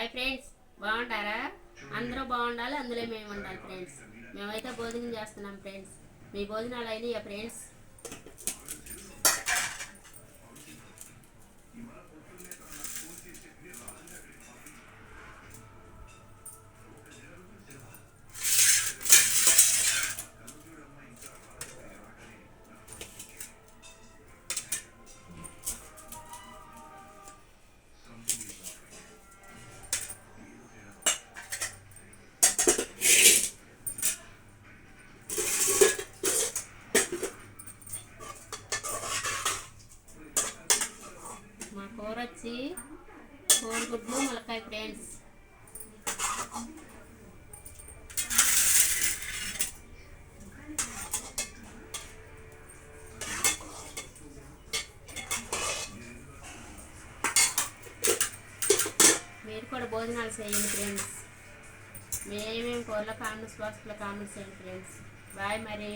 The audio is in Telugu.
Hi friends, బాగుంటారా? అందరూ బాగుండాలి, అందులో మేము ఉండాలి ఫ్రెండ్స్. మేమైతే భోజనం చేస్తున్నాం ఫ్రెండ్స్. మీ భోజనాలు అయినాయా ఫ్రెండ్స్? మా కూర వచ్చి కోడిగుడ్లు ములక్కాయ ఫ్రెండ్స్. మీరు కూడా భోజనాలు చేయండి ఫ్రెండ్స్. మేమేమి కూరలో కామెంట్స్ బాక్స్లో కామెంట్స్ చేయండి ఫ్రెండ్స్. బాయ్ మరి.